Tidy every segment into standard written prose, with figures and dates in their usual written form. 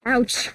Ouch.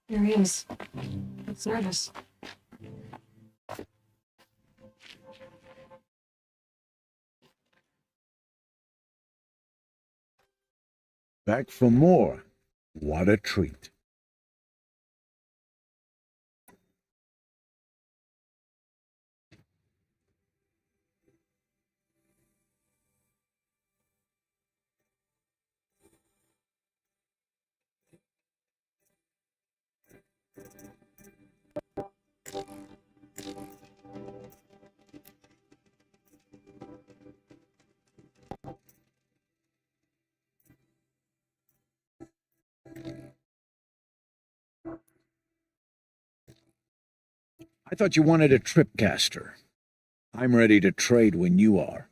There he is. Looks nervous. Back for more. What a treat. I thought you wanted a tripcaster. I'm ready to trade when you are.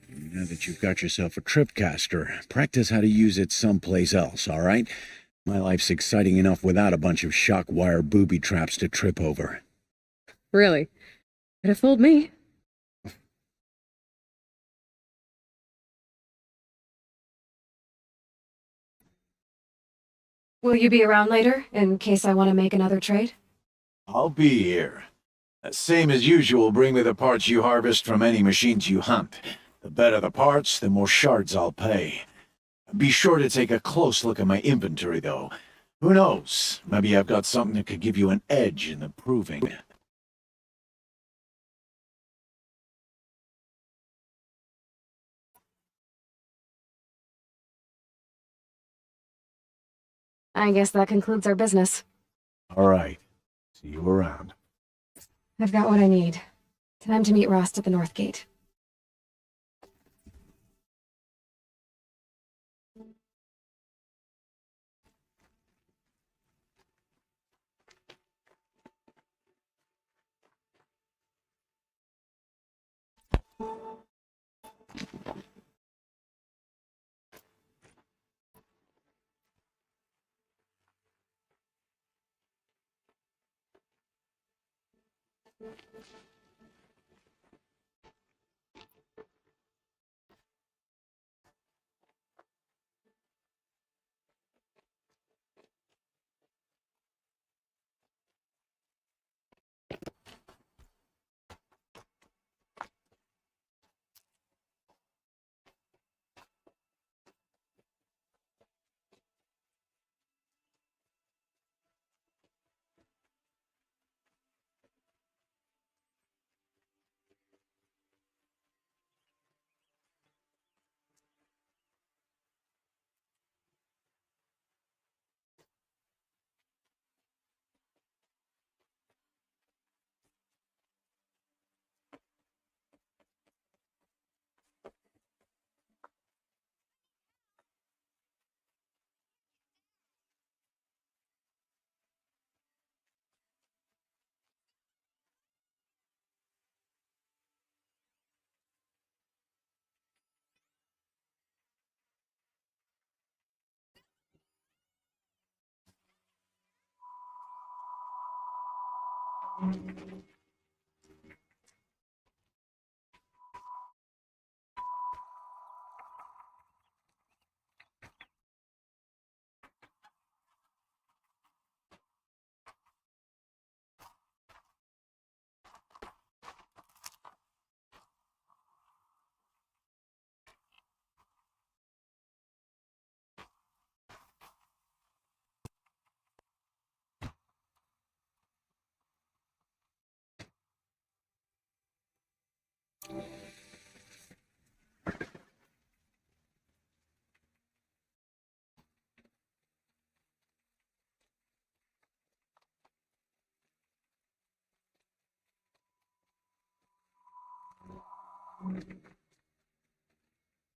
Now that you've got yourself a tripcaster, practice how to use it someplace else, all right? My life's exciting enough without a bunch of shock wire booby traps to trip over. Really? Could have fooled me. Will you be around later, in case I want to make another trade? I'll be here. Same as usual, bring me the parts you harvest from any machines you hunt. The better the parts, the more shards I'll pay. Be sure to take a close look at my inventory, though. Who knows? Maybe I've got something that could give you an edge in the proving. I guess that concludes our business. All right. See you around. I've got what I need. Time to meet Rost at the North Gate.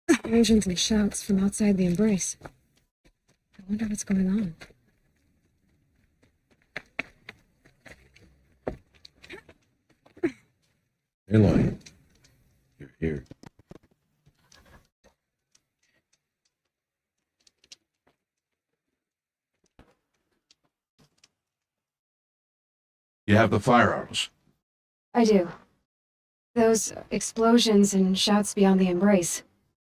Explosions and shouts from outside the embrace. I wonder what's going on. Aloy, you're here. You have the firearms. I do. Those explosions and shouts beyond the embrace.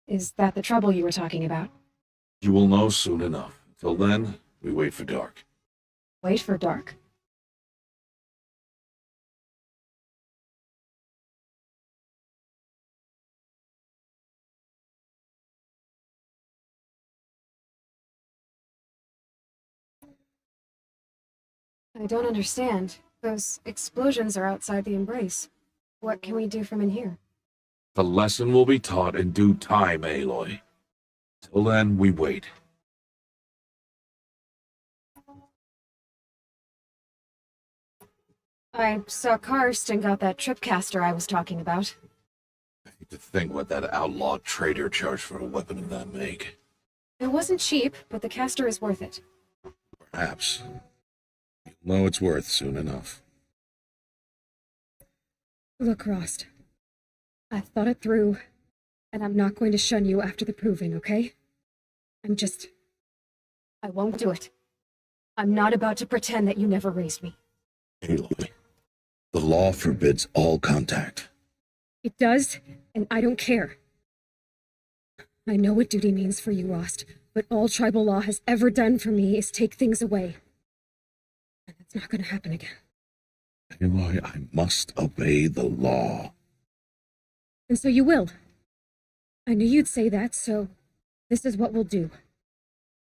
Is that the trouble you were talking about? You will know soon enough. Till then, we wait for dark. Wait for dark. I don't understand. Those explosions are outside the embrace. What can we do from in here? The lesson will be taught in due time, Aloy. Till then, we wait. I saw Karst and got that tripcaster I was talking about. I hate to think what that outlawed trader charged for a weapon of that make. It wasn't cheap, but the caster is worth it. Perhaps. You'll know it's worth soon enough. Look, Rost. I've thought it through, and I'm not going to shun you after the proving, okay? I won't do it. I'm not about to pretend that you never raised me. Aloy, the law forbids all contact. It does, and I don't care. I know what duty means for you, Rost, but all tribal law has ever done for me is take things away. And that's not gonna happen again. Aloy, I must obey the law. And so you will. I knew you'd say that, so this is what we'll do.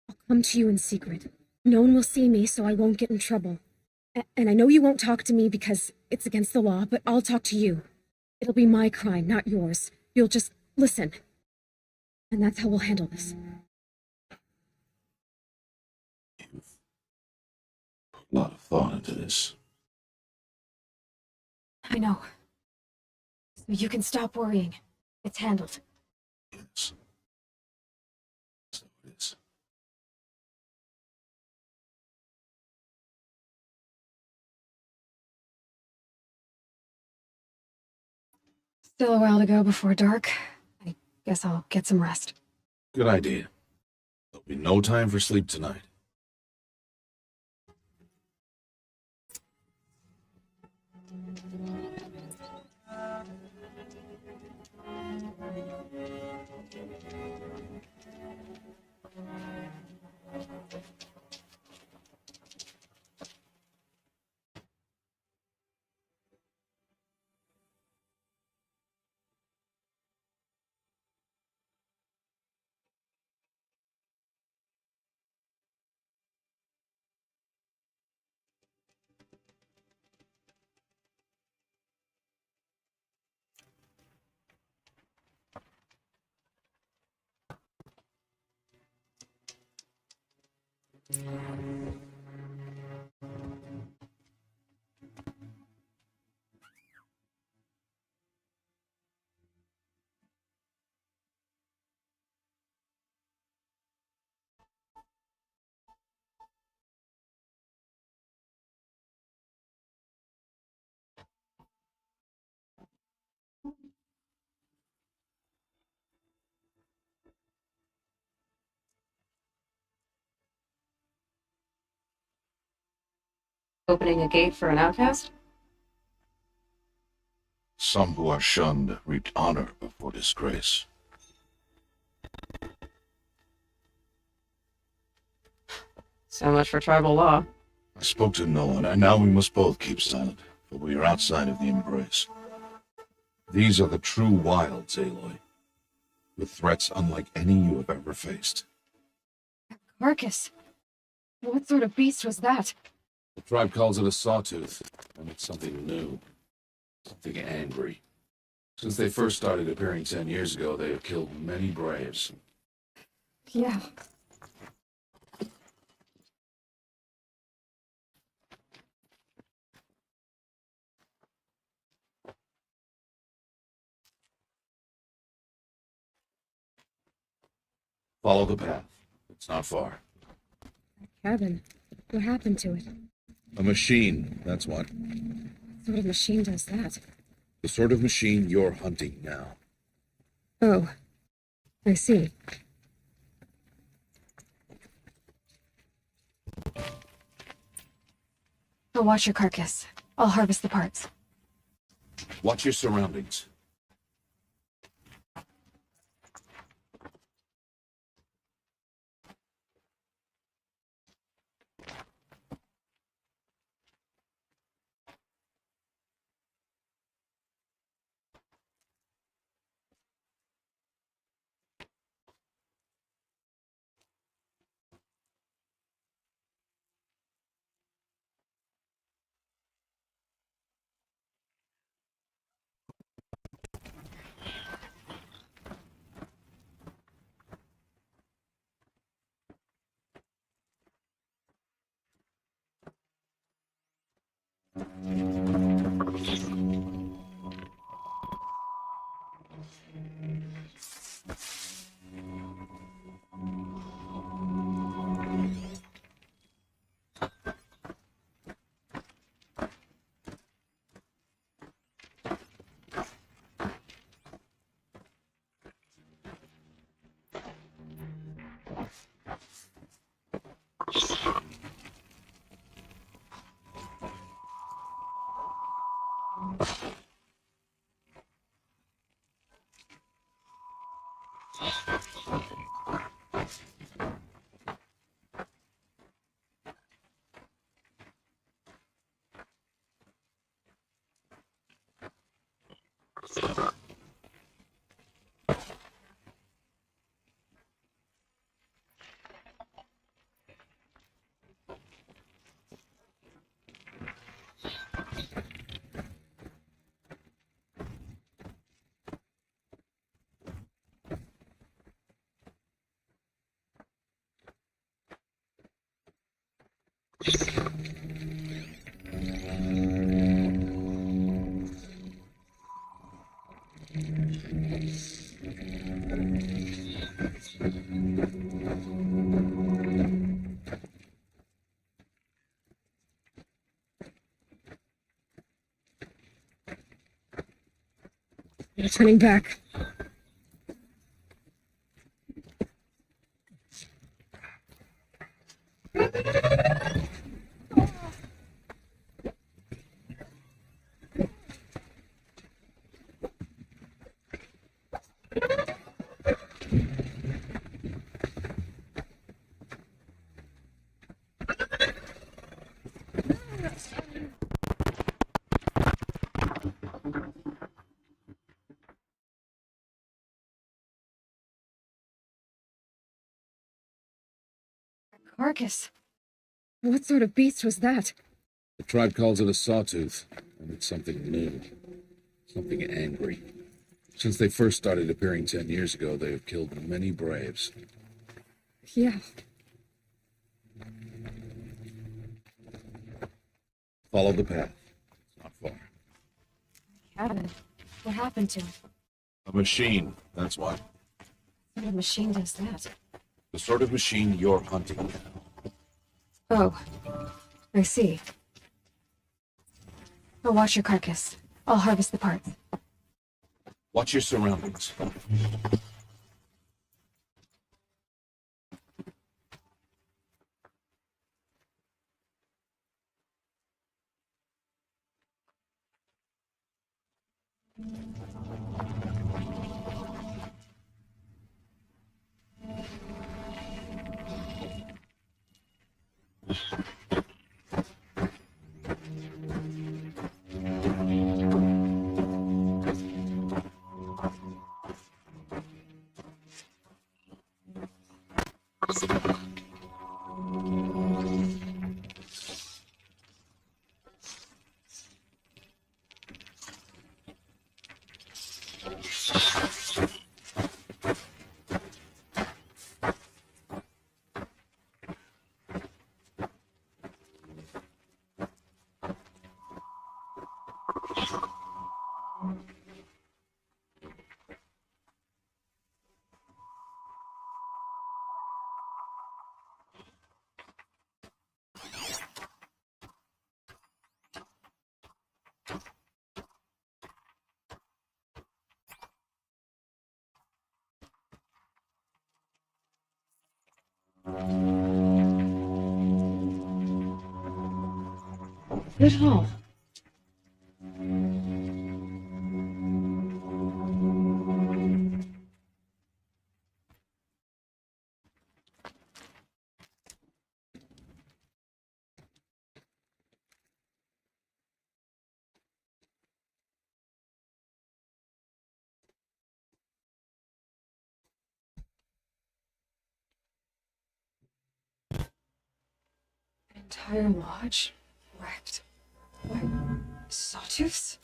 I'll come to you in secret. No one will see me, so I won't get in trouble. And I know you won't talk to me because it's against the law, but I'll talk to you. It'll be my crime, not yours. You'll just listen. And that's how we'll handle this. You've put a lot of thought into this. I know. So you can stop worrying. It's handled. Yes. So it is. Still a while to go before dark. I Guess I'll get some rest. Good idea. There'll be no time for sleep tonight. Opening a gate for an outcast? Some who are shunned reap honor before disgrace. So much for tribal law. I spoke to no one, and now we must both keep silent, for we are outside of the embrace. These are the true wilds, Aloy, with threats unlike any you have ever faced. Carcass. What sort of beast was that? The tribe calls it a sawtooth, and it's something new. Something angry. Since they first started appearing 10 years ago, they have killed many braves. Yeah. Follow the path. It's not far. Cabin. What happened to it? A machine, that's what. What sort of machine does that? The sort of machine you're hunting now. Oh. I see. I'll watch your carcass. I'll harvest the parts. Watch your surroundings. They're turning back. carcass. What sort of beast was that? The tribe calls it a sawtooth, and it's something new. Something angry. Since they first started appearing 10 years ago, they have killed many braves. Yeah. Follow the path. It's not far. Cabin. What happened to it? A machine, that's what. What sort of machine does that? The sort of machine you're hunting now. Oh. I see. I'll watch your carcass. I'll harvest the parts. Watch your surroundings. Good haul. Entire lodge wrecked. What? Sawtooths?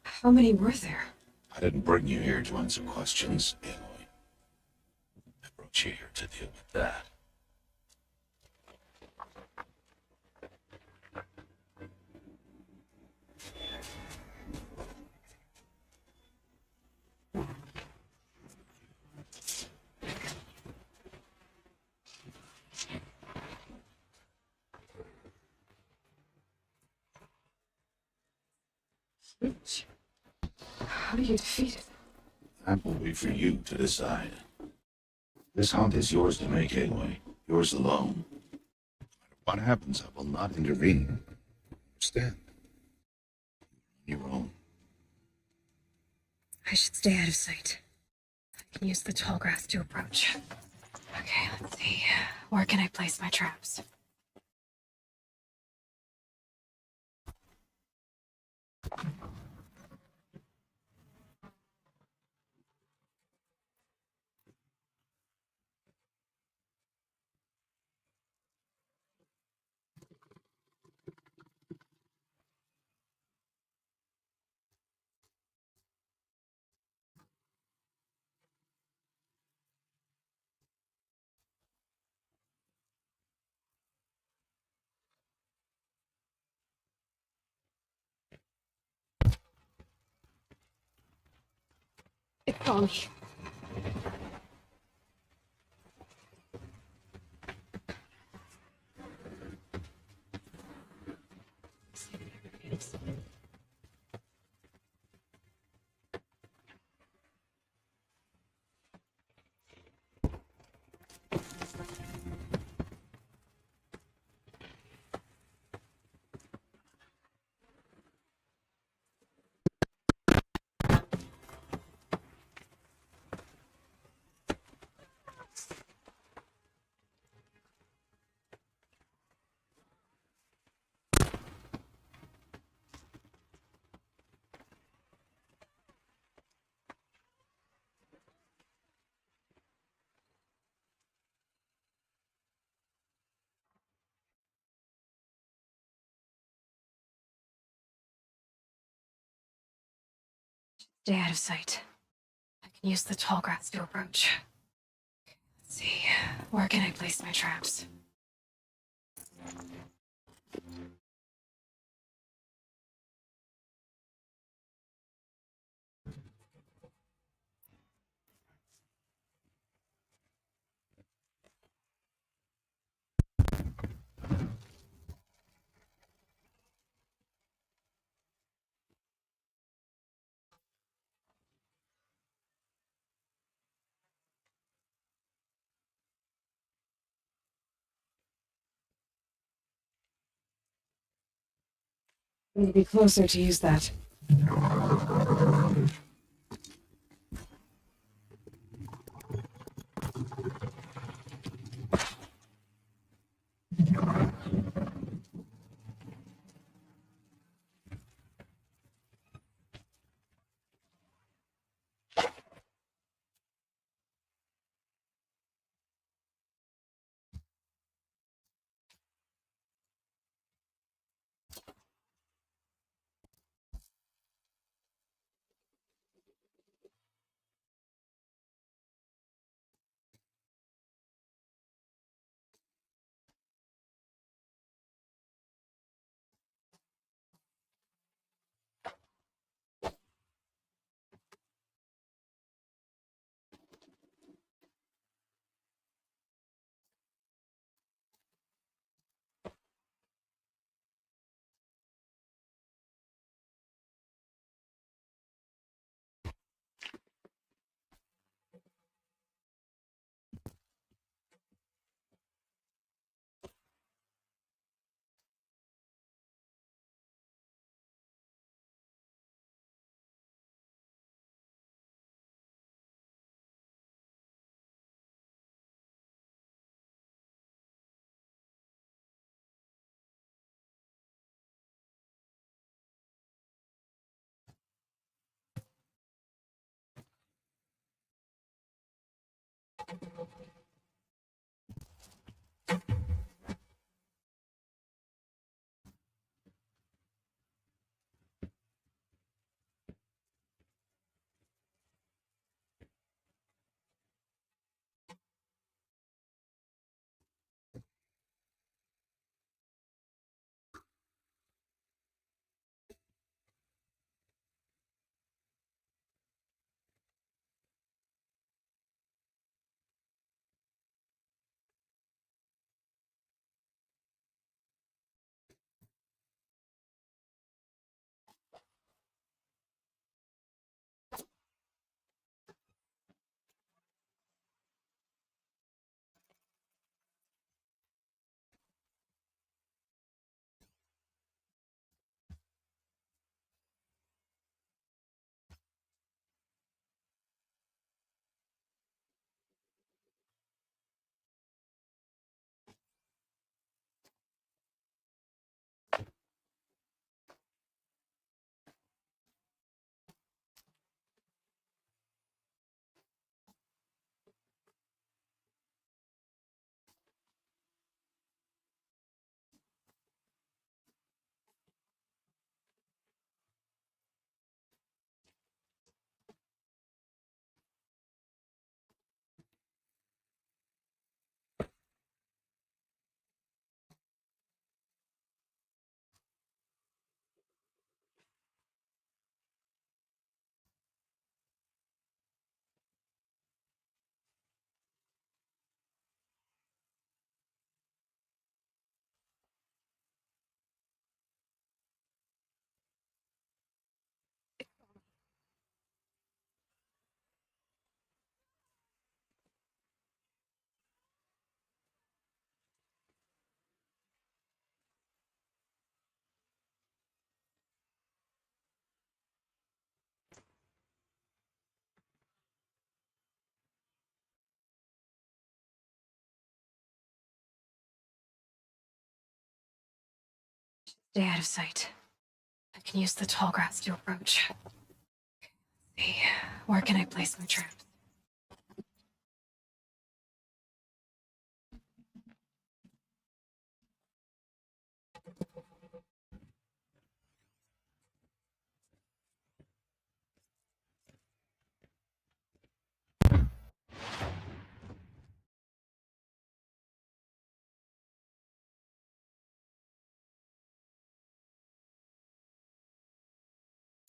How many were there? I didn't bring you here to answer questions, Aloy. I brought you here to deal with that. How do you defeat it? That will be for you to decide. This hunt is yours to make, Aloy. Yours alone. No matter what happens, I will not intervene. Understand? You're on your own. I should stay out of sight. I can use the tall grass to approach. Okay, let's see. Where can I place my traps? It's on me. Stay out of sight. I can use the tall grass to approach. Let's see. Where can I place my traps? Maybe closer to use that. Stay out of sight. I can use the tall grass to approach. See, where can I place my traps?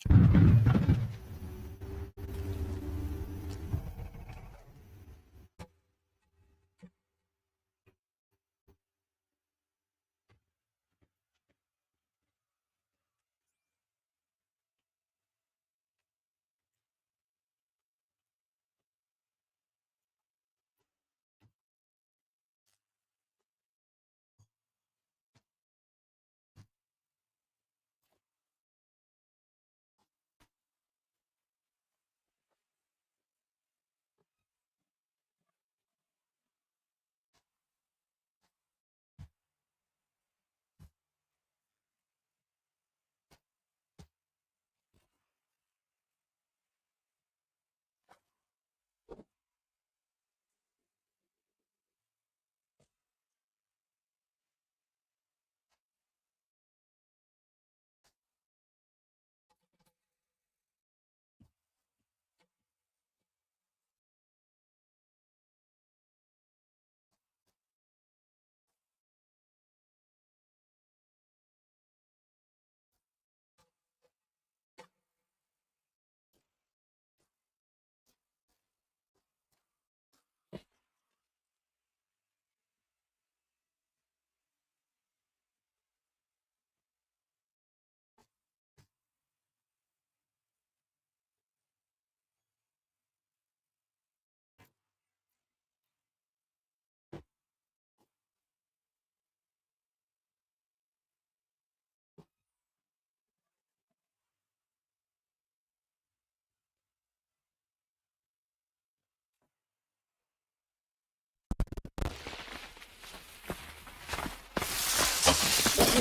Get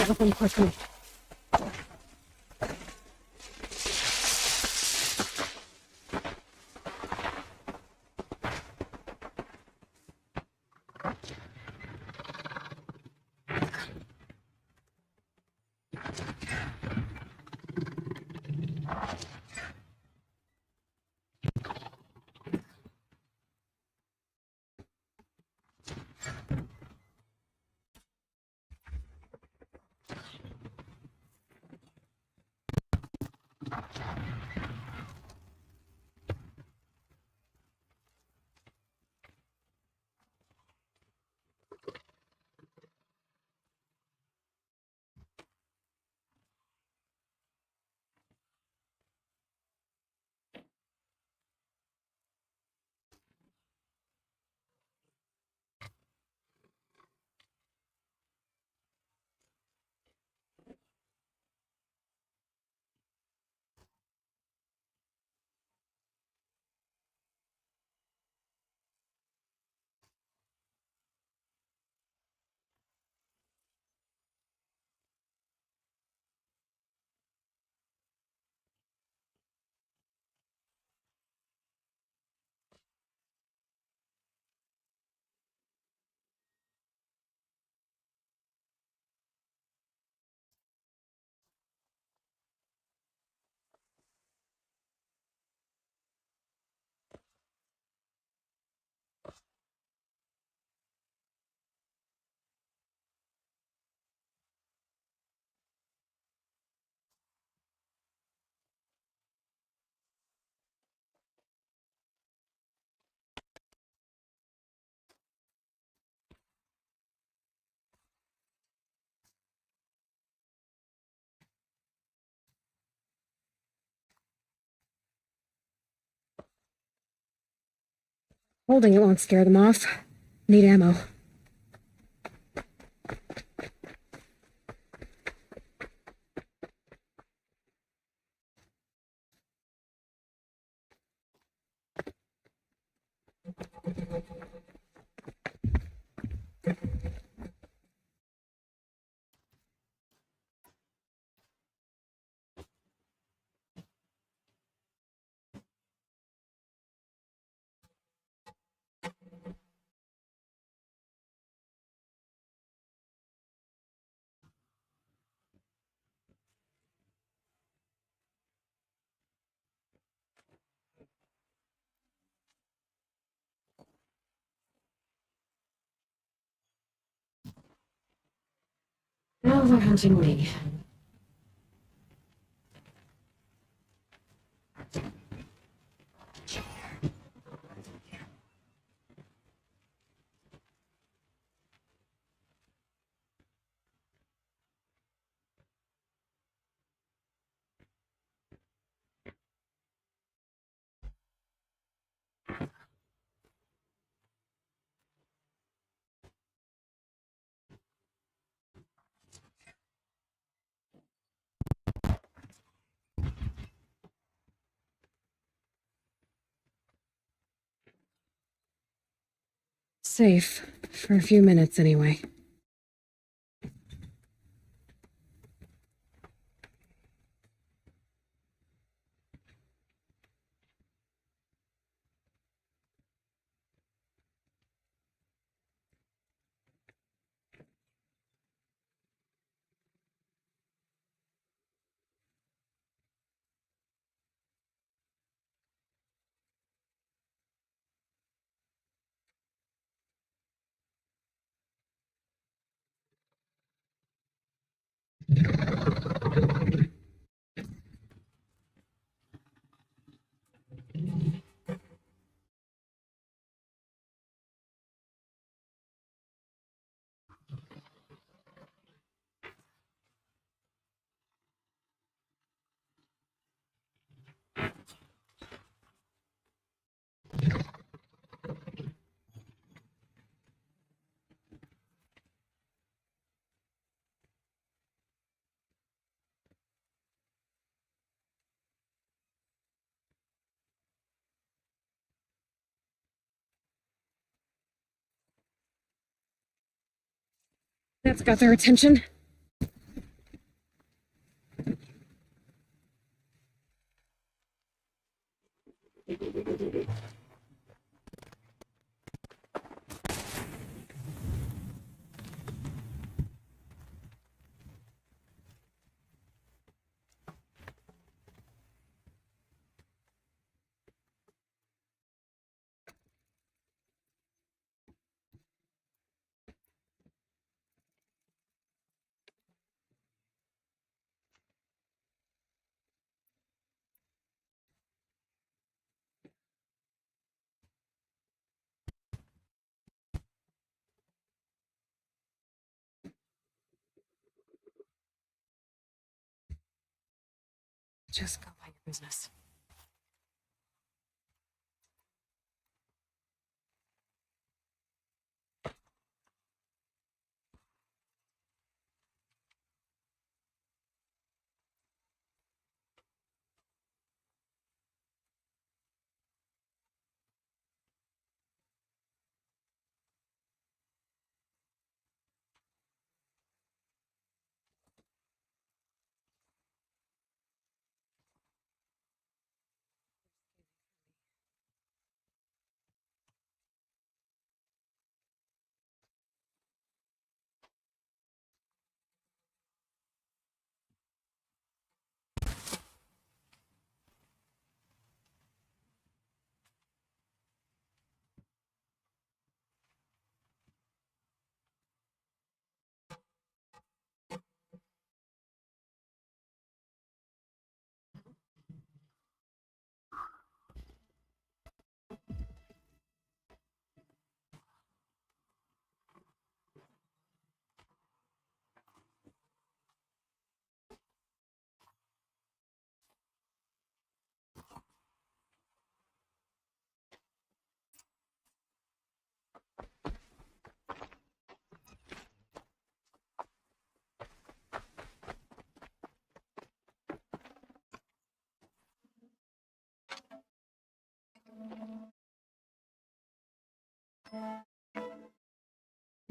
within quickly. Holding it won't scare them off. Need ammo. Now they're hunting me. Safe. For a few minutes, anyway. That's got their attention. Just go about your business.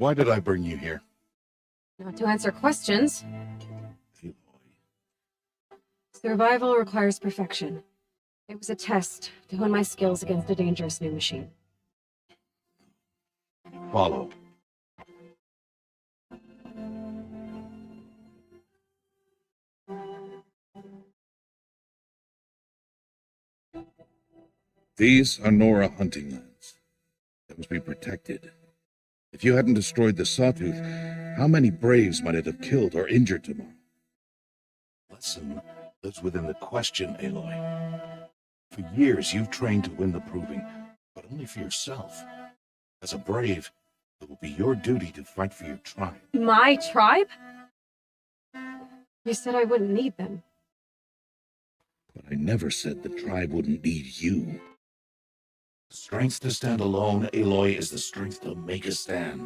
Why did I bring you here? Not to answer questions. Aloy. Survival requires perfection. It was a test to hone my skills against a dangerous new machine. Follow. These are Nora hunting lands. They must be protected. If you hadn't destroyed the Sawtooth, how many Braves might it have killed or injured tomorrow? Lesson lives within the question, Aloy. For years, you've trained to win the proving, but only for yourself. As a Brave, it will be your duty to fight for your tribe. My tribe? You said I wouldn't need them. But I never said the tribe wouldn't need you. The strength to stand alone, Aloy, is the strength to make a stand.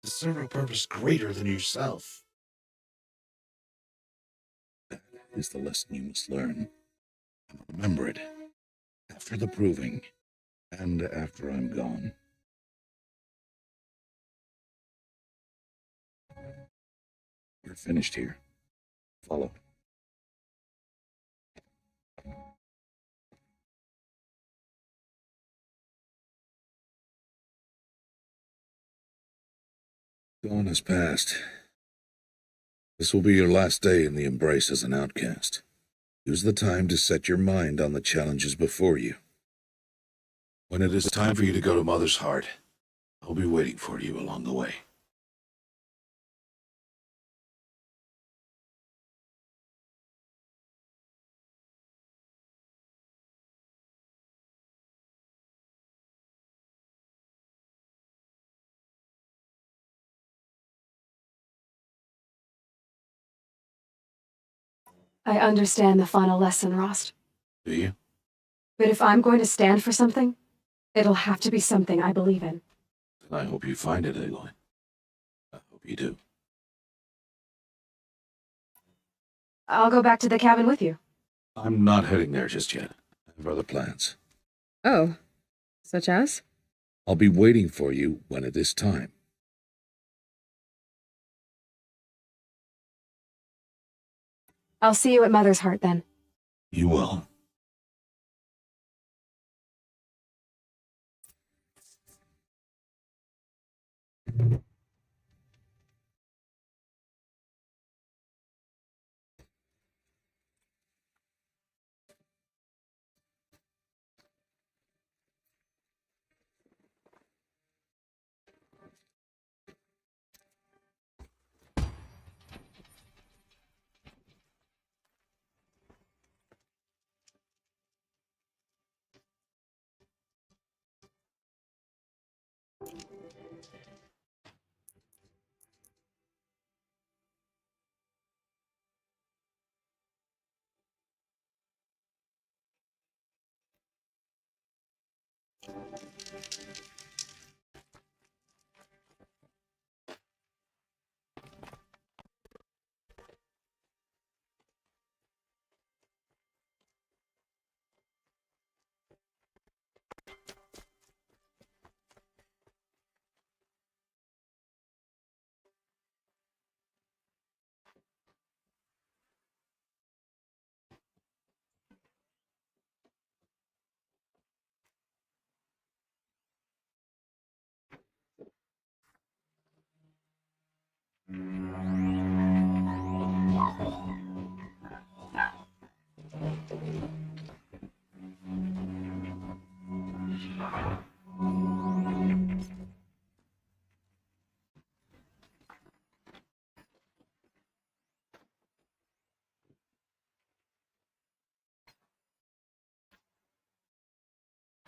To serve a purpose greater than yourself. That is the lesson you must learn. And remember it. After the proving, and after I'm gone. We're finished here. Follow. Dawn has passed. This will be your last day in the Embrace as an outcast. Use the time to set your mind on the challenges before you. When it is time for you to go to Mother's Heart, I'll be waiting for you along the way. I understand the final lesson, Rost. Do you? But if I'm going to stand for something, it'll have to be something I believe in. Then I hope you find it, Aloy. I hope you do. I'll go back to the cabin with you. I'm not heading there just yet. I have other plans. Oh, such as? I'll be waiting for you when it is time. I'll see you at Mother's Heart then. You will.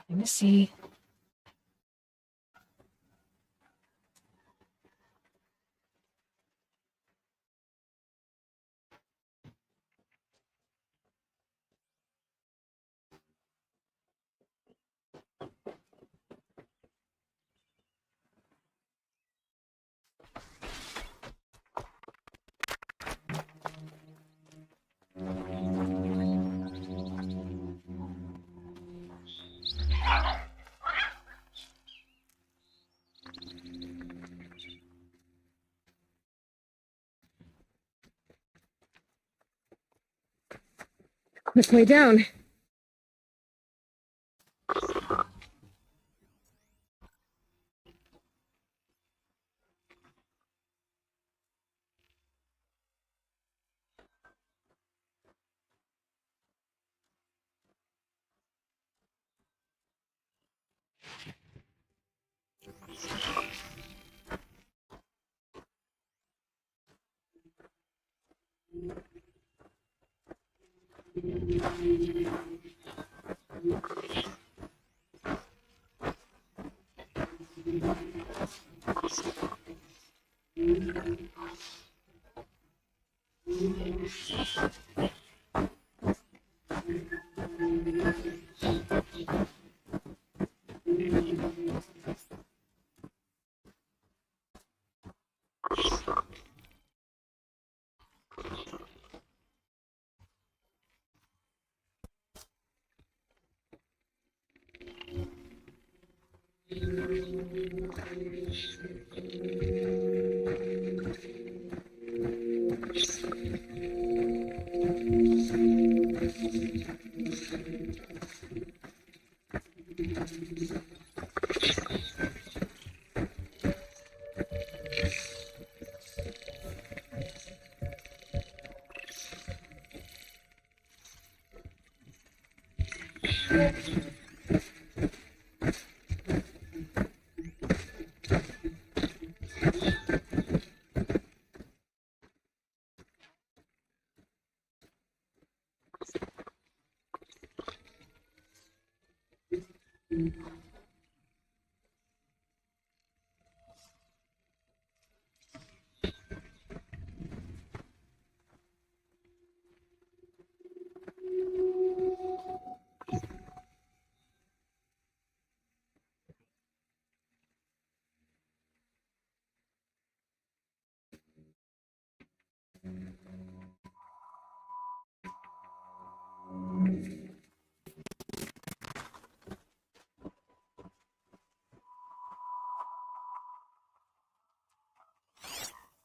Let me see. Let's lay down.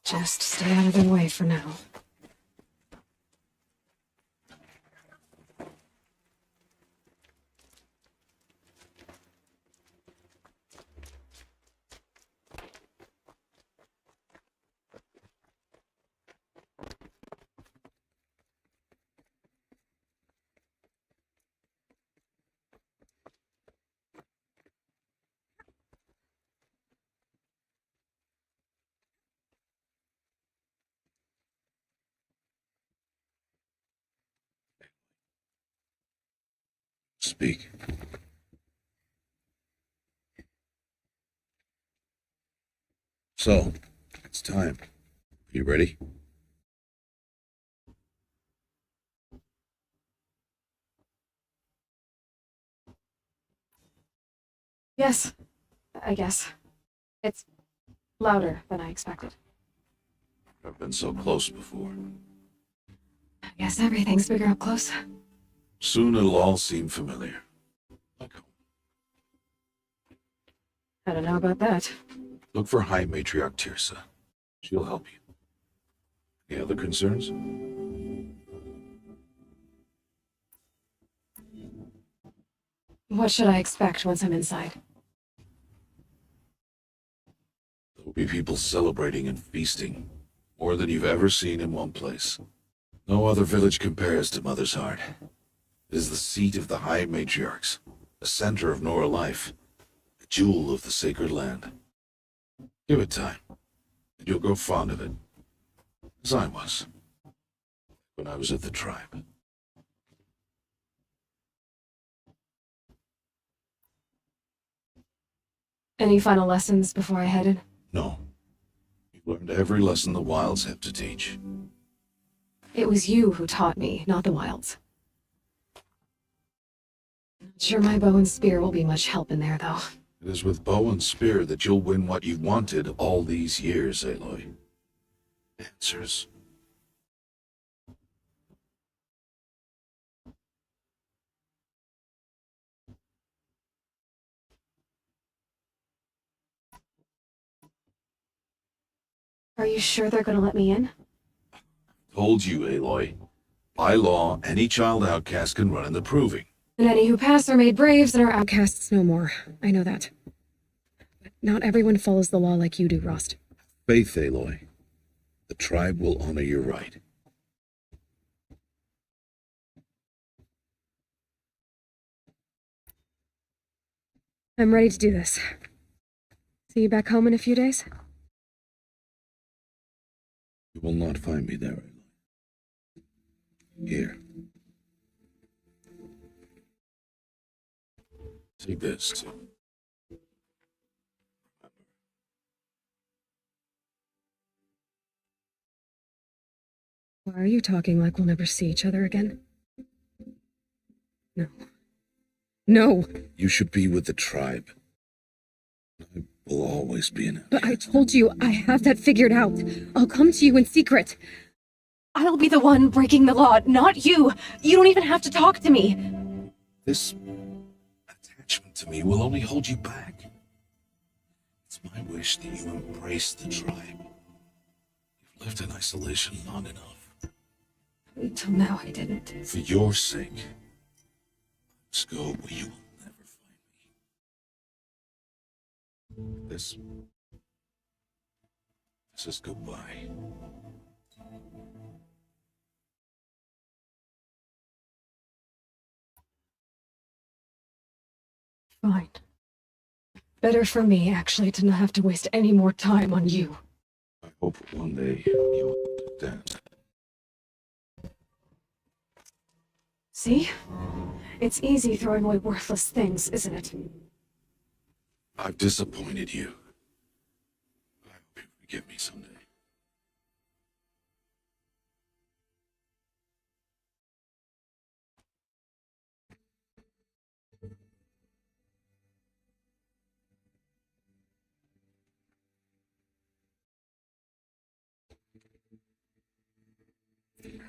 Just stay out of their way for now. Speak. So, it's time. You ready? Yes, I guess. It's louder than I expected. I've been so close before. I guess everything's bigger up close. Soon it'll all seem familiar. Like home. I don't know about that. Look for High Matriarch Tirsa. She'll help you. Any other concerns? What should I expect once I'm inside? There will be people celebrating and feasting. More than you've ever seen in one place. No other village compares to Mother's Heart. It is the seat of the High Matriarchs, the center of Nora life, the jewel of the sacred land. Give it time, and you'll grow fond of it. As I was, when I was at the tribe. Any final lessons before I head in? No. You've learned every lesson the wilds have to teach. It was you who taught me, not the wilds. Not sure my bow and spear will be much help in there, though. It is with bow and spear that you'll win what you've wanted all these years, Aloy. Answers. Are you sure they're gonna let me in? Told you, Aloy. By law, any child outcast can run in the proving. And any who pass are made braves and are out. Outcasts no more. I know that. But not everyone follows the law like you do, Rost. Faith, Aloy. The tribe will honor your right. I'm ready to do this. See you back home in a few days? You will not find me there, Aloy. Here. Take this, too. Why are you talking like we'll never see each other again? No. No! You should be with the tribe. I will always be an But I told you, I have that figured out. I'll come to you in secret. I'll be the one breaking the law, not you! You don't even have to talk to me! This attachment to me will only hold you back. It's my wish that you embrace the tribe. You've lived in isolation long enough. Until now, I didn't. For your sake, let's go where you will never find me. This is goodbye. Fine. Better for me, actually, to not have to waste any more time on you. I hope one day you'll understand. See? It's easy throwing away worthless things, isn't it? I've disappointed you. I hope you forgive me someday.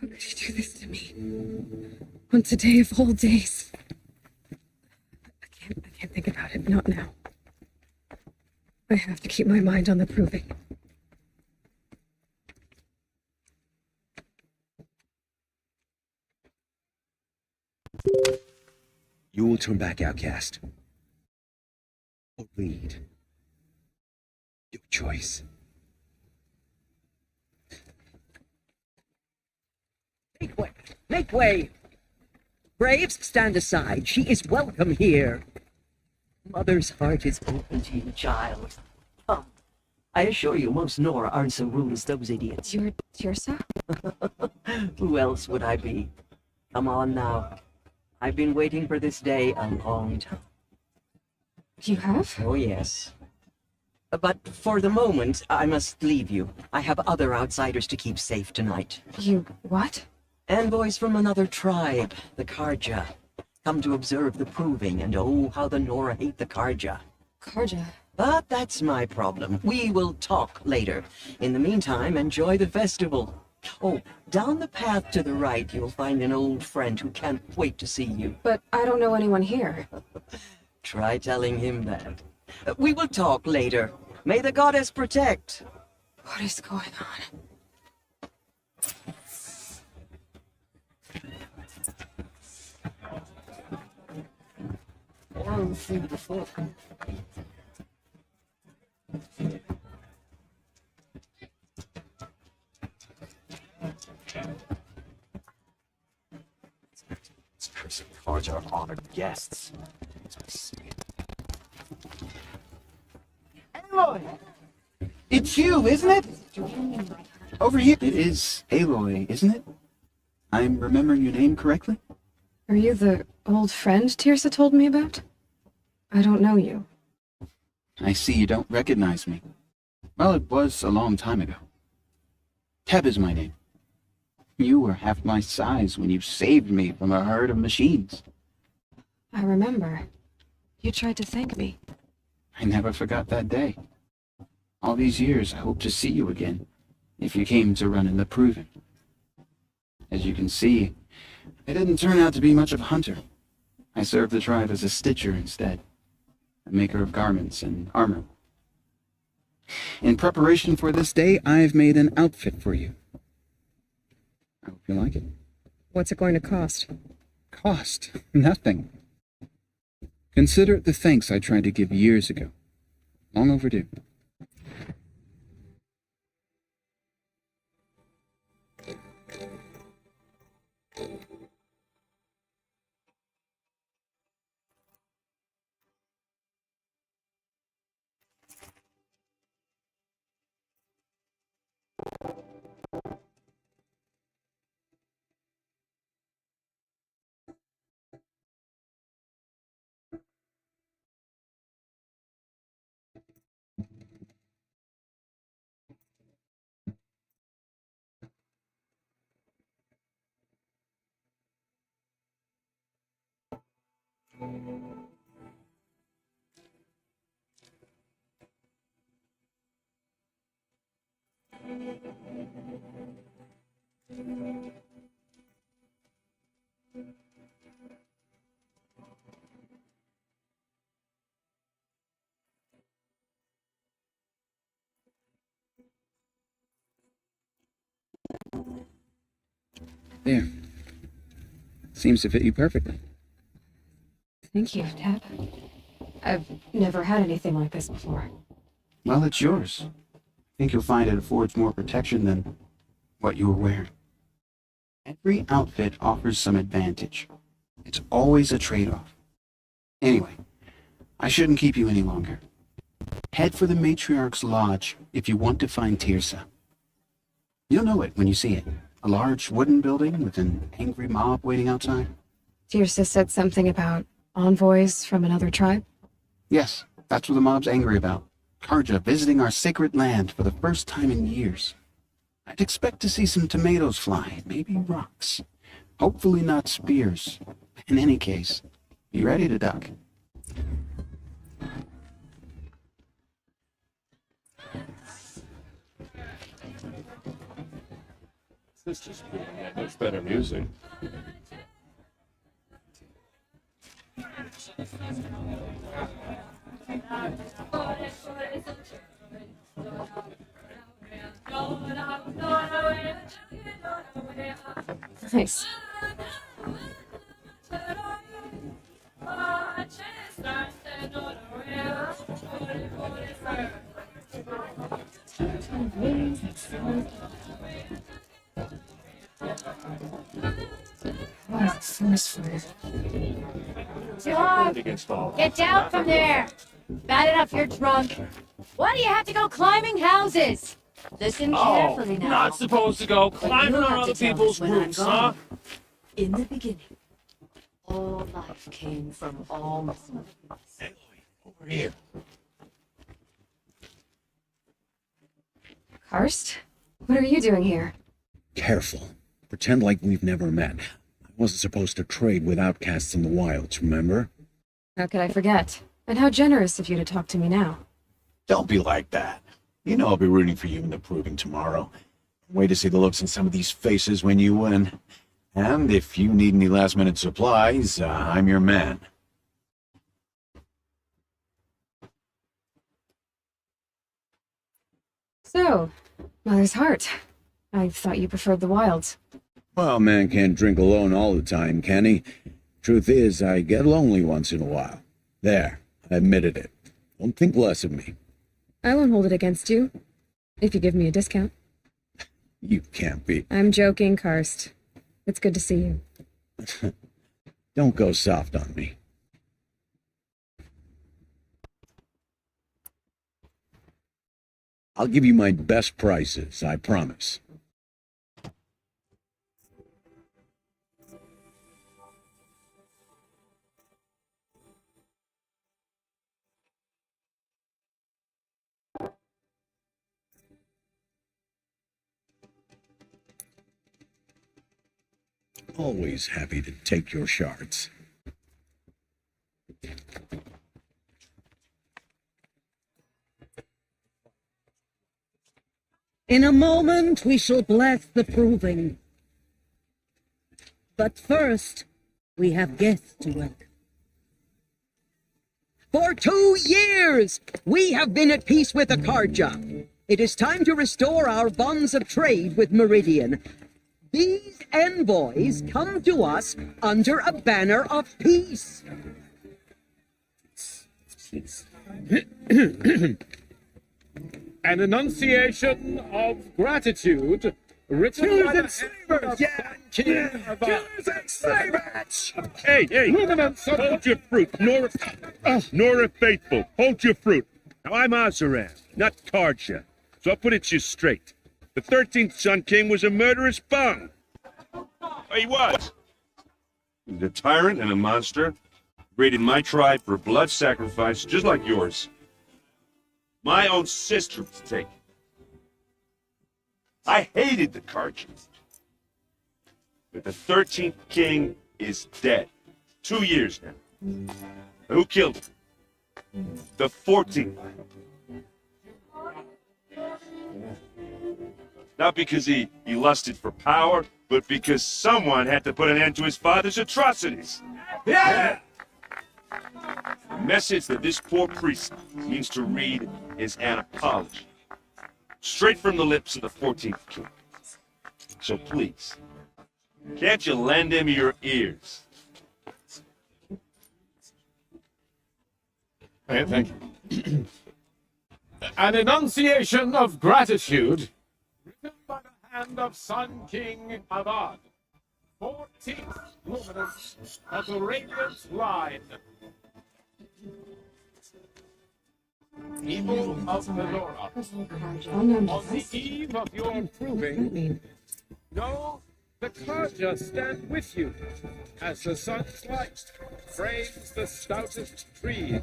How could you do this to me? On today of all days. I can't think about it. Not now. I have to keep my mind on the proving. You will turn back, outcast. Or lead. Your choice. Make way! Make way! Braves, stand aside. She is welcome here. Mother's heart is open to you, child. Come. I assure you, most Nora aren't so rude as those idiots. You're Tirsa? Who else would I be? Come on now. I've been waiting for this day a long time. You have? Oh, yes. But for the moment, I must leave you. I have other outsiders to keep safe tonight. You what? Envoys from another tribe, the Karja. Come to observe the proving, and oh, how the Nora hate the Karja. Karja. But that's my problem. We will talk later. In the meantime, enjoy the festival. Oh, down the path to the right, you'll find an old friend who can't wait to see you. But I don't know anyone here. Try telling him that. We will talk later. May the goddess protect. What is going on? Down through the foot. These cursed cards are honored guests. Aloy! It's you, isn't it? Over here. It is Aloy, isn't it? I'm remembering your name correctly? Are you the old friend Tirsa told me about? I don't know you. I see you don't recognize me. Well, it was a long time ago. Teb is my name. You were half my size when you saved me from a herd of machines. I remember. You tried to thank me. I never forgot that day. All these years, I hope to see you again, if you came to run in the Proving. As you can see, I didn't turn out to be much of a hunter. I served the tribe as a stitcher instead, a maker of garments and armor. In preparation for this day, I've made an outfit for you. I hope you like it. What's it going to cost? Cost? Nothing. Consider it the thanks I tried to give years ago. Long overdue. There. Seems to fit you perfectly. Thank you, Teb. I've never had anything like this before. Well, it's yours. I think you'll find it affords more protection than what you were wearing. Every outfit offers some advantage. It's always a trade-off. Anyway, I shouldn't keep you any longer. Head for the Matriarch's Lodge if you want to find Tirsa. You'll know it when you see it. A large wooden building with an angry mob waiting outside. Tirsa said something about envoys from another tribe. Yes, that's what the mob's angry about. Karja visiting our sacred land for the first time in years. I'd expect to see some tomatoes fly, maybe rocks. Hopefully not spears. In any case, be ready to duck. This just much better music. Nice. Wow, forceful. John, get down from there! Bad enough you're drunk. Why do you have to go climbing houses? Listen carefully now. not supposed to go climbing you'll on have other to tell people's us when I'm roofs, huh? gone. In the beginning, all life came from all Aloy, over here. Karst? What are you doing here? Careful. Pretend like we've never met. I wasn't supposed to trade with outcasts in the wilds, remember? How could I forget? And how generous of you to talk to me now. Don't be like that. You know I'll be rooting for you in the proving tomorrow. Wait to see the looks in some of these faces when you win. And if you need any last-minute supplies, I'm your man. So, Mother's Heart. I thought you preferred the wilds. Well, a man can't drink alone all the time, can he? Truth is, I get lonely once in a while. There, I admitted it. Don't think less of me. I won't hold it against you, if you give me a discount. You can't be. I'm joking, Karst. It's good to see you. Don't go soft on me. I'll give you my best prices, I promise. Always happy to take your shards. In a moment we shall bless the proving. But first, we have guests to welcome. For 2 years, we have been at peace with Akarja. It is time to restore our bonds of trade with Meridian. These envoys come to us under a banner of peace. An enunciation of gratitude written by the slavers. Killers and slavers! Hey, hold your fruit. Nora Faithful, hold your fruit. Now, I'm Azaran, not Karja, so I'll put it to you straight. The 13th Sun King was a murderous bung. He was. He was a tyrant and a monster. Raided my tribe for blood sacrifice, just like yours. My own sister was taken. I hated the Karjas. But the 13th king is dead. 2 years now. Who killed him? The 14th. Not because he lusted for power, but because someone had to put an end to his father's atrocities. Yeah! The message that this poor priest means to read is an apology. Straight from the lips of the 14th king. So please, can't you lend him your ears? Thank you. An enunciation of gratitude written by the hand of Sun King Avad, 14th luminance of the Radiant Line. People of Melora, on the eve of your proving, know the Karja stand with you as the sun's light frames the stoutest trees,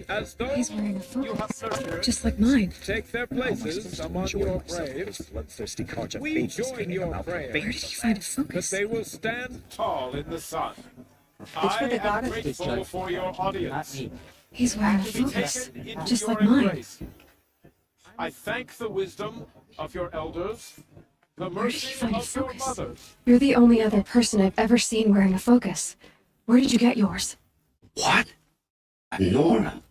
as though He's wearing a you have focus, nurtured just like mine. take their places among your braves. Bloodthirsty Karja We join your prayers Where did he find a that focus? they will stand tall in the sun. It's for the I am goddess, grateful Judge. for your audience. He's wearing a To be focus, taken into just your like mine. embrace. I thank the wisdom of your elders, the Where did he mercy find a of your focus? mothers. You're the only other person I've ever seen wearing a focus. Where did you get yours? What? Nora?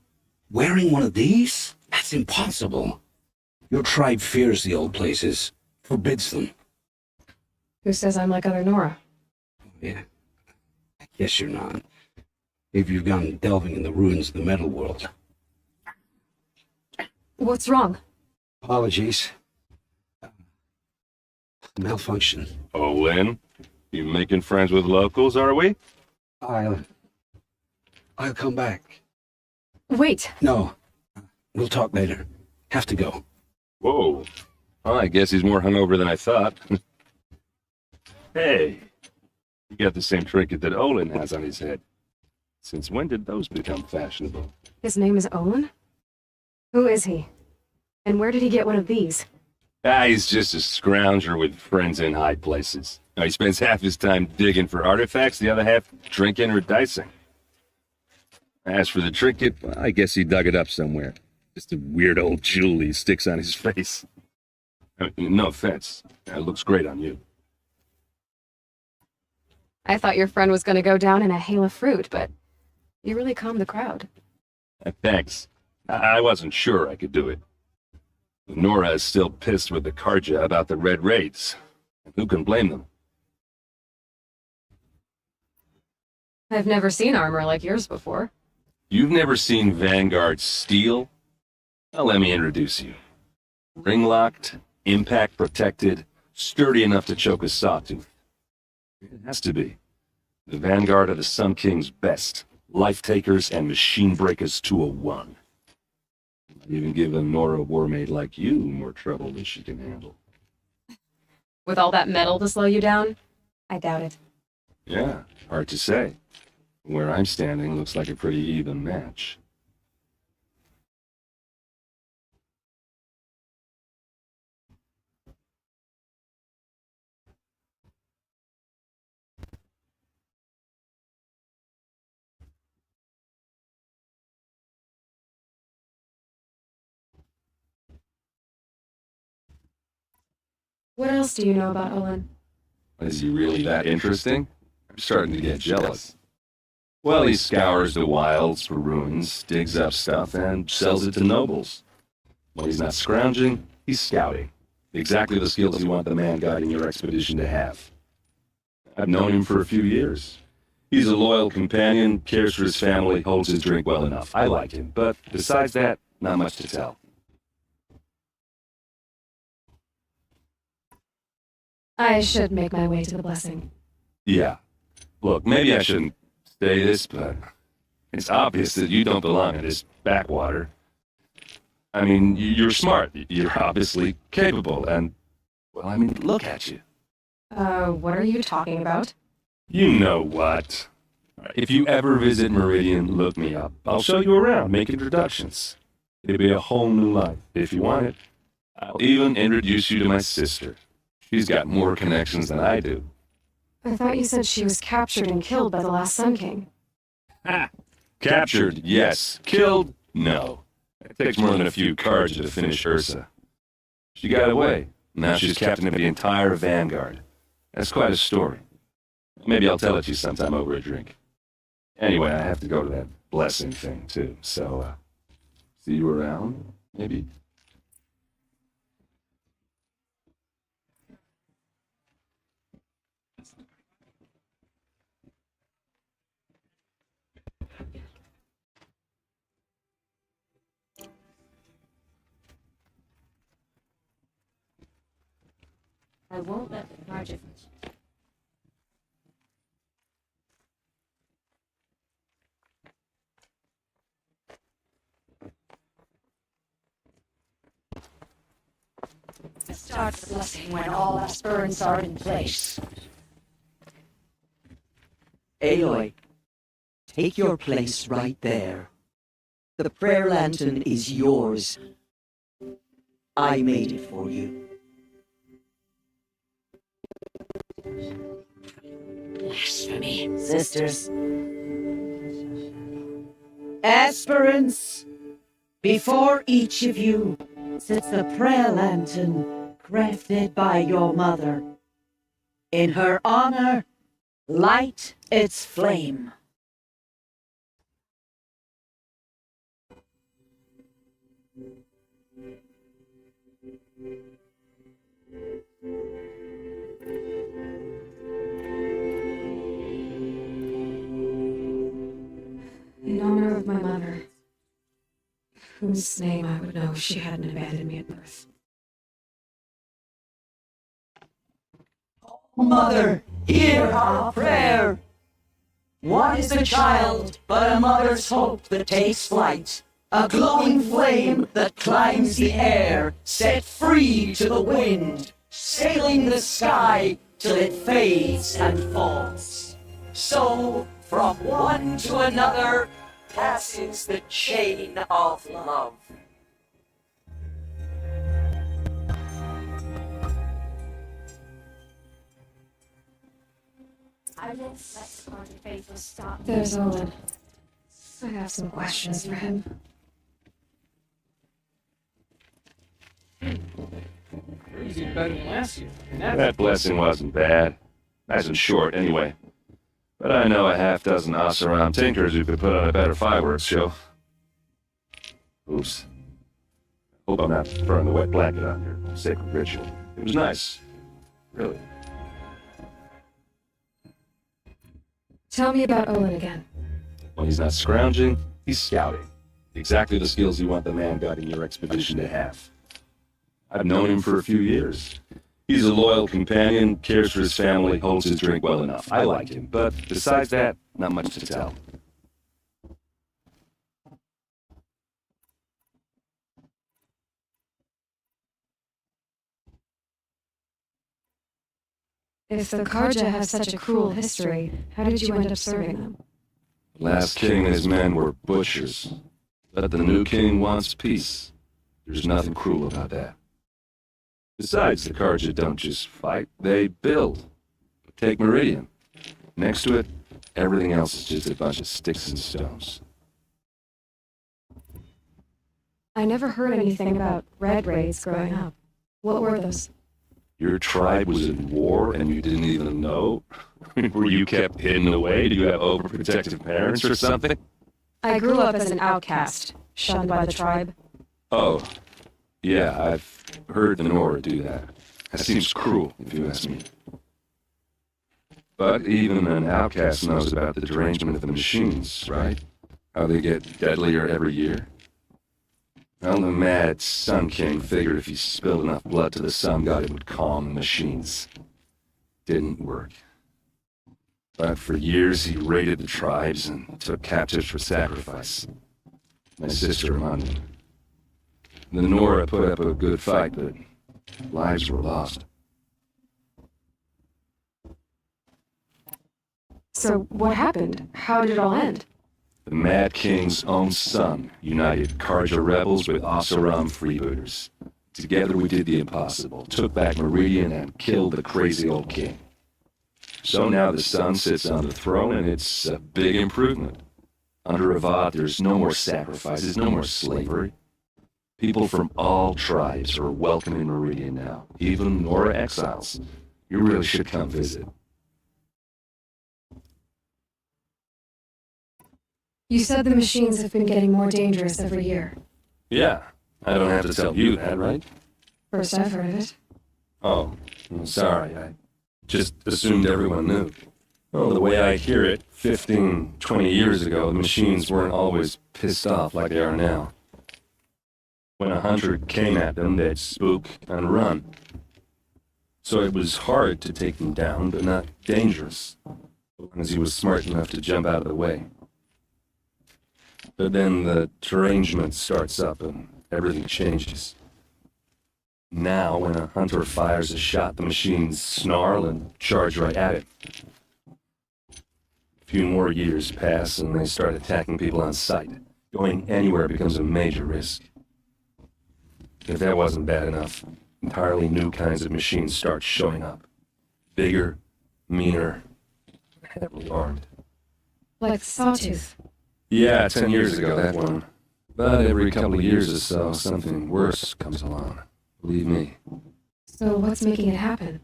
Wearing one of these? That's impossible. Your tribe fears the old places, forbids them. Who says I'm like other Nora? Yeah. I guess you're not. Maybe you've gone delving in the ruins of the metal world. What's wrong? Apologies. Malfunction. Oh, Lynn? You making friends with locals, are we? I'll come back. Wait. No. We'll talk later. Have to go. Whoa. Well, I guess he's more hungover than I thought. Hey, you got the same trinket that Olin has on his head. Since when did those become fashionable? His name is Olin? Who is he? And where did he get one of these? He's just a scrounger with friends in high places. Now, he spends half his time digging for artifacts, the other half drinking or dicing. As for the trinket, well, I guess he dug it up somewhere. Just a weird old jewel he sticks on his face. I mean, no offense. It looks great on you. I thought your friend was going to go down in a hail of fruit, but you really calmed the crowd. Thanks. I wasn't sure I could do it. Nora is still pissed with the Karja about the Red Raids. Who can blame them? I've never seen armor like yours before. You've never seen Vanguard steel? Well, let me introduce you. Ring-locked, impact-protected, sturdy enough to choke a sawtooth. It has to be. The Vanguard are the Sun King's best. Life-takers and machine breakers to a one. Even give a Nora warmaid like you more trouble than she can handle. With all that metal to slow you down? I doubt it. Yeah, hard to say. Where I'm standing looks like a pretty even match. What else do you know about Olin? Is he really that interesting? I'm starting to get jealous. Well, he scours the wilds for ruins, digs up stuff, and sells it to nobles. When he's not scrounging, he's scouting. Exactly the skills you want the man guiding your expedition to have. I've known him for a few years. He's a loyal companion, cares for his family, holds his drink well enough. I like him, but besides that, not much to tell. I should make my way to the blessing. Yeah. Look, maybe I shouldn't say this, but it's obvious that you don't belong in this backwater. I mean, you're smart. You're obviously capable, and, well, I mean, look at you. What are you talking about? You know what. If you ever visit Meridian, look me up. I'll show you around, make introductions. It'll be a whole new life, if you want it. I'll even introduce you to my sister. She's got more connections than I do. I thought you said she was captured and killed by the last Sun King. Ha! Captured, yes. Killed, no. It takes more than a few cards to finish Ursa. She got away. Now she's captain of the entire Vanguard. That's quite a story. Maybe I'll tell it to you sometime over a drink. Anyway, I have to go to that blessing thing, too. So, see you around, maybe? I won't let the Carja. Start the blessing when all aspirants are in place. Aloy, take your place right there. The prayer lantern is yours. I made it for you. Blasphemy. Sisters. Aspirants, before each of you sits the prayer lantern crafted by your mother. In her honor, light its flame. In honor of my mother, whose name I would know if she hadn't abandoned me at birth. Mother, hear our prayer. What is a child but a mother's hope that takes flight? A glowing flame that climbs the air, set free to the wind, sailing the sky till it fades and falls. So, from one to another, passes the chain of love. I won't let the Carja faithful stop. There's Olin. I have some questions for him. Crazy better than last year. That blessing wasn't bad. Nice and short, anyway. But I know a half dozen Oseram tinkers who could put on a better fireworks show. Oops. Hope I'm not throwing the wet blanket on your sacred ritual. It was nice. Really. Tell me about Olin again. When he's not scrounging, he's scouting. Exactly the skills you want the man guiding your expedition to have. I've known him for a few years. He's a loyal companion, cares for his family, holds his drink well enough. I like him, but besides that, not much to tell. If the Carja have such a cruel history, how did you end up serving them? The last king and his men were butchers. But the new king wants peace. There's nothing cruel about that. Besides, the Carja don't just fight, they build. Take Meridian. Next to it, everything else is just a bunch of sticks and stones. I never heard anything about red raids growing up. What were those? Your tribe was in war and you didn't even know? Were you kept hidden away? Do you have overprotective parents or something? I grew up as an outcast, shunned by the tribe. Oh, yeah, I've heard the Nora do that. That seems cruel, if you ask me. But even an outcast knows about the derangement of the machines, right? How they get deadlier every year. Well, the mad Sun King figured if he spilled enough blood to the Sun God, it would calm the machines. Didn't work. But for years, he raided the tribes and took captives for sacrifice. My sister among them. The Nora put up a good fight, but lives were lost. So what happened? How did it all end? The Mad King's own son united Carja rebels with Oseram freebooters. Together we did the impossible, took back Meridian and killed the crazy old king. So now the son sits on the throne and it's a big improvement. Under Avad there's no more sacrifices, no more slavery. People from all tribes are welcome in Meridian now, even Nora exiles. You really should come visit. You said the machines have been getting more dangerous every year. Yeah, I don't have to tell you that, right? First I've heard of it. Oh, I'm sorry, I just assumed everyone knew. Well, the way I hear it, 15, 20 years ago, the machines weren't always pissed off like they are now. When a hunter came at them, they'd spook and run. So it was hard to take him down, but not dangerous, as long as he was smart enough to jump out of the way. But then the derangement starts up and everything changes. Now, when a hunter fires a shot, the machines snarl and charge right at it. A few more years pass and they start attacking people on sight. Going anywhere becomes a major risk. If that wasn't bad enough, entirely new kinds of machines start showing up. Bigger, meaner, heavily armed. Like Sawtooth. Yeah, 10 years ago, that one. But every couple of years or so, something worse comes along. Believe me. So what's making it happen?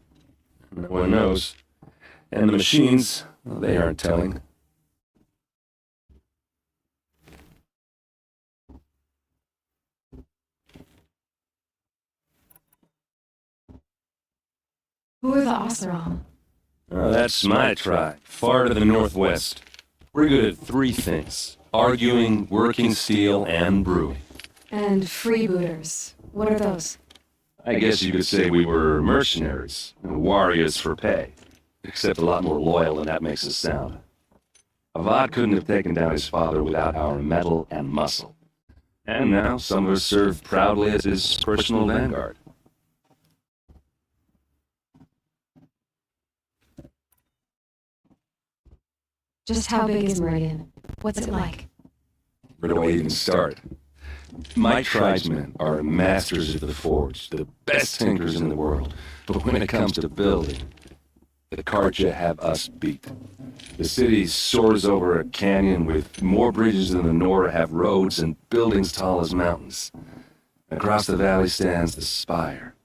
No one knows. And the machines, well, they aren't telling. Who are the Oseram? Oh, that's my tribe, far to the northwest. We're good at three things: arguing, working steel, and brewing. And freebooters. What are those? I guess you could say we were mercenaries, warriors for pay, except a lot more loyal than that makes us sound. Avad couldn't have taken down his father without our metal and muscle. And now some of us serve proudly as his personal vanguard. Just how big is Meridian? What's it like? Where do I even start? My tribesmen are masters of the forge, the best tinkers in the world. But when it comes to building, the Karja have us beat. The city soars over a canyon with more bridges than the Nora have roads and buildings tall as mountains. Across the valley stands the spire,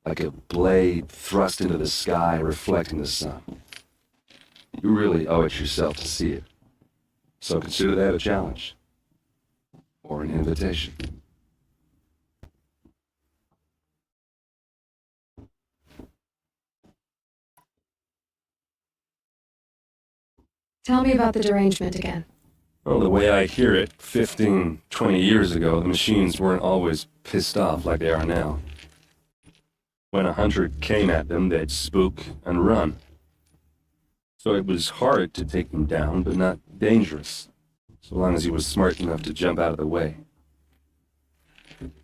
like a blade thrust into the sky reflecting the sun. You really owe it yourself to see it. So consider that a challenge. Or an invitation. Tell me about the derangement again. Well, the way I hear it, 15, 20 years ago, the machines weren't always pissed off like they are now. When a hunter came at them, they'd spook and run. So it was hard to take him down, but not dangerous, so long as he was smart enough to jump out of the way.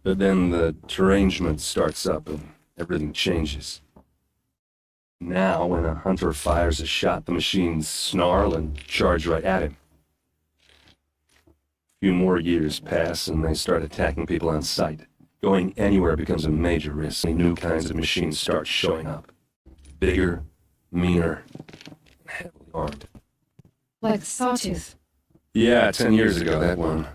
But then the derangement starts up and everything changes. Now, when a hunter fires a shot, the machines snarl and charge right at him. A few more years pass and they start attacking people on sight. Going anywhere becomes a major risk. New kinds of machines start showing up. Bigger, meaner, heavily armed. Like Sawtooth. Yeah, 10 years ago, that one.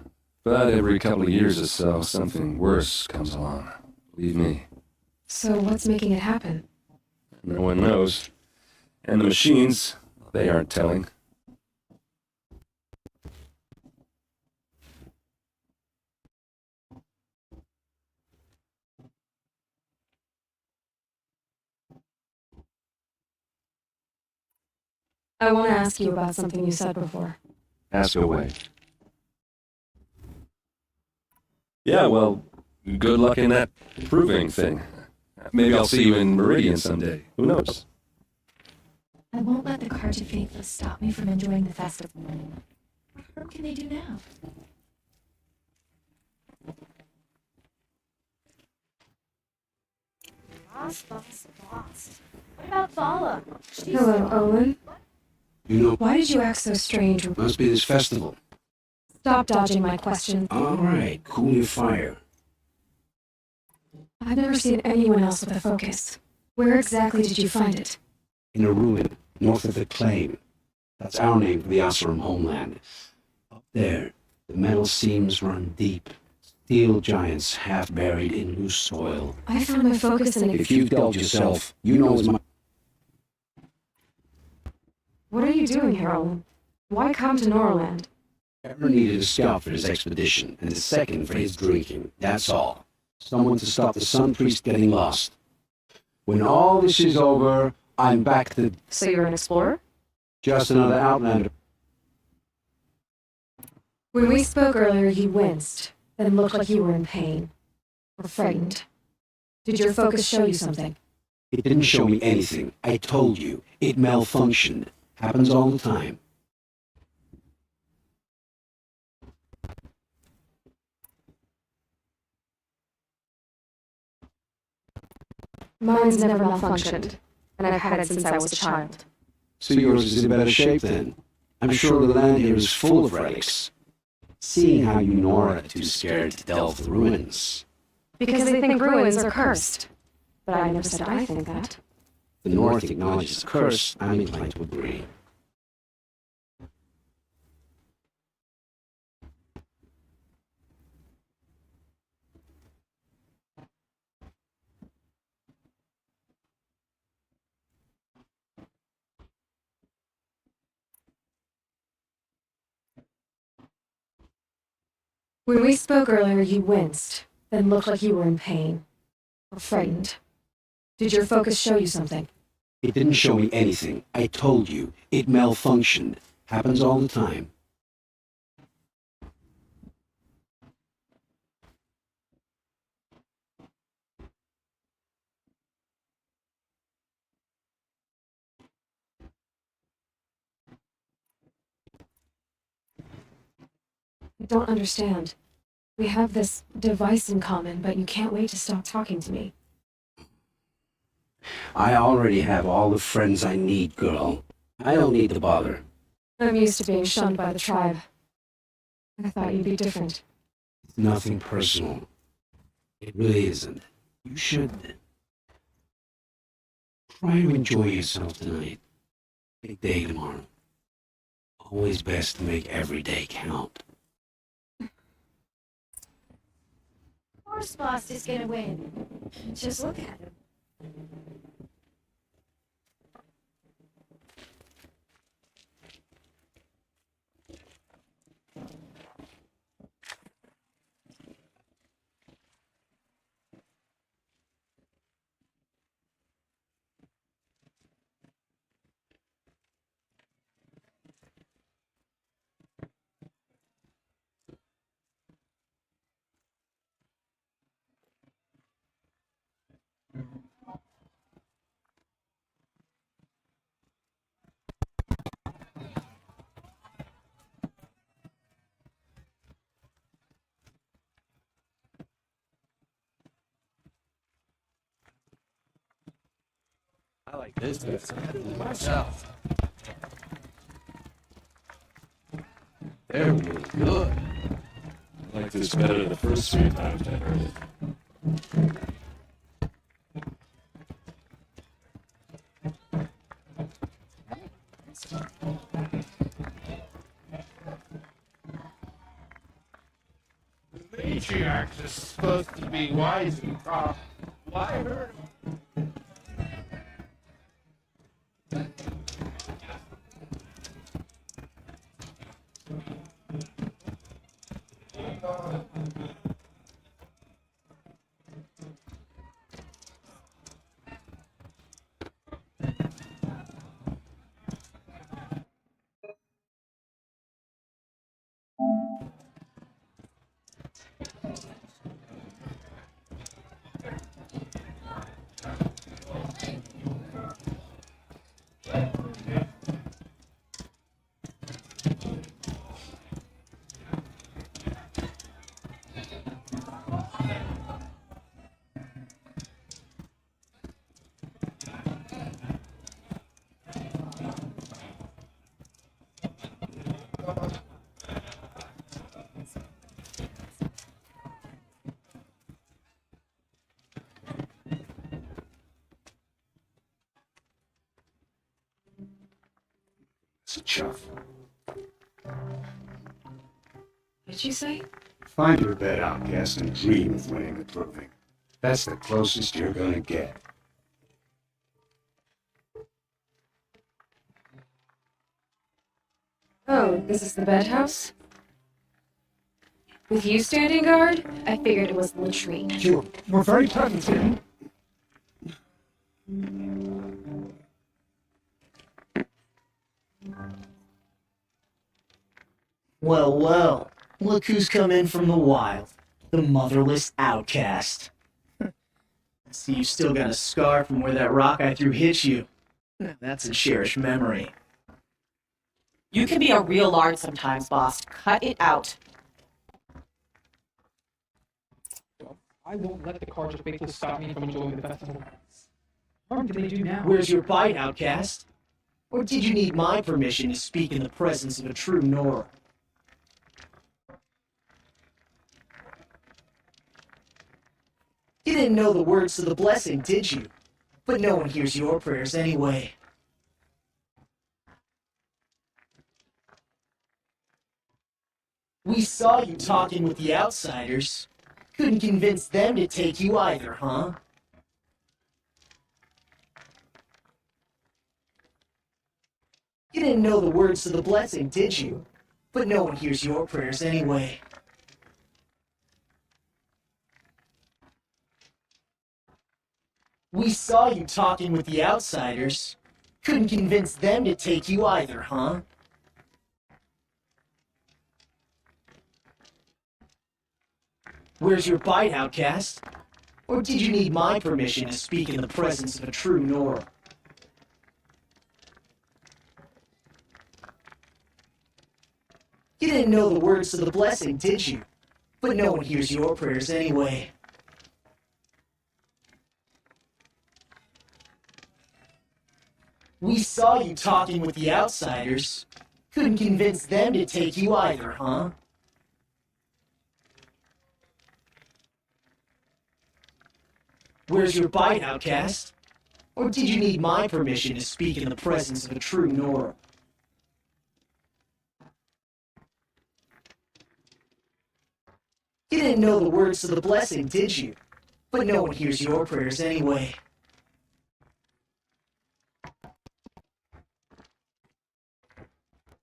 But every couple of years or so, something worse comes along. Believe me. So what's making it happen? No one knows. And the machines, they aren't telling. I want to ask you about something you said before. Ask away. Yeah, well, good luck in that proving thing. Maybe I'll see you in Meridian someday. Who knows? I won't let the Karja faithless stop me from enjoying the festival. What can they do now? Lost. What about Vala? Hello, Owen. You know, Why did you act so strange? must be this festival. Stop dodging my question. All right, cool your fire. I've never seen anyone else with a focus. Where exactly did you find it? In a ruin, north of the Claim. That's our name for the Oseram homeland. Up there, the metal seams run deep. Steel giants half buried in loose soil. I found my focus in a... If you doubt yourself, you know as much. What are you doing here, Owen? Why come to Norland? Ever needed a scout for his expedition, and a second for his drinking. That's all. Someone to stop the Sun Priest getting lost. When all this is over, I'm back to... So you're an explorer? Just another outlander. When we spoke earlier, you winced, then looked like you were in pain. Or frightened. Did your focus show you something? It didn't show me anything. I told you. It malfunctioned. Happens all the time. Mine's never malfunctioned, and I've had it since I was a child. So yours is in better shape then. I'm sure the land here is full of relics. Seeing how you Nora are too scared to delve the ruins. Because they think ruins are cursed. But I never said I think that. The North acknowledges the curse. I'm inclined to agree. When we spoke earlier, you winced, then looked like you were in pain. Or frightened. Did your focus show you something? It didn't show me anything. I told you. It malfunctioned. Happens all the time. I don't understand. We have this device in common, but you can't wait to stop talking to me. I already have all the friends I need, girl. I don't need the bother. I'm used to being shunned by the tribe. I thought you'd be different. It's nothing personal. It really isn't. You should try to enjoy yourself tonight. Big day tomorrow. Always best to make every day count. Horse Master's gonna win. Just look at him. I like this myself. They're really good. I like this better than the first 3 times I heard it. The matriarch is supposed to be wise and proper. Why hurt him? It's a chuff. What'd you say? Find your bed, outcast, and dream of winning the proving. That's the closest you're gonna get. Oh, this is the bed house? With you standing guard, I figured it was the latrine. We're very pleasant here. Well, well, look who's come in from the wild. The motherless outcast. See, you still got a scar from where that rock I threw hit you. That's a cherished memory. You can be a real lard sometimes, boss. Cut it out. I won't let the Carja faithful stop me from enjoying the festival. What harm can they do now? Where's your bite, outcast? Or did you need my permission to speak in the presence of a true Nora? You didn't know the words to the blessing, did you? But no one hears your prayers anyway. We saw you talking with the outsiders. Couldn't convince them to take you either, huh? You didn't know the words to the blessing, did you? But no one hears your prayers anyway. We saw you talking with the outsiders. Couldn't convince them to take you either, huh? Where's your bite, outcast? Or did you need my permission to speak in the presence of a true Nora? You didn't know the words to the blessing, did you? But no one hears your prayers anyway. We saw you talking with the outsiders. Couldn't convince them to take you either, huh? Where's your bite, outcast? Or did you need my permission to speak in the presence of a true Nora? You didn't know the words to the blessing, did you? But no one hears your prayers anyway.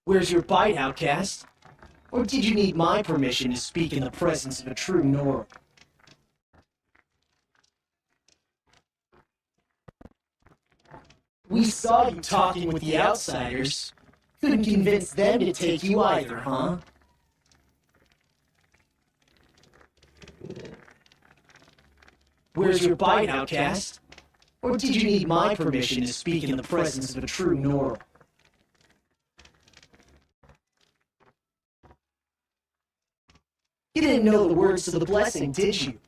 Where's your bite, outcast? Or did you need my permission to speak in the presence of a true Nora? We saw you talking with the outsiders. Couldn't convince them to take you either, huh? Where's your bite, outcast? Or did you need my permission to speak in the presence of a true Nora? You didn't know the words to the blessing, did you?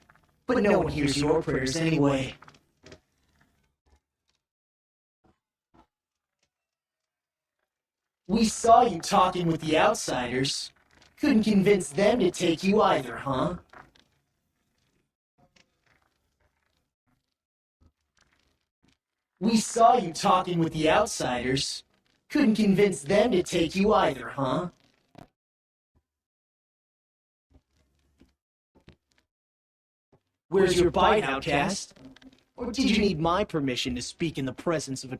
But no one hears your prayers anyway. We saw you talking with the outsiders. Couldn't convince them to take you either, huh? We saw you talking with the outsiders. Couldn't convince them to take you either, huh? Where's your bite, outcast? Or did you need my permission to speak in the presence of a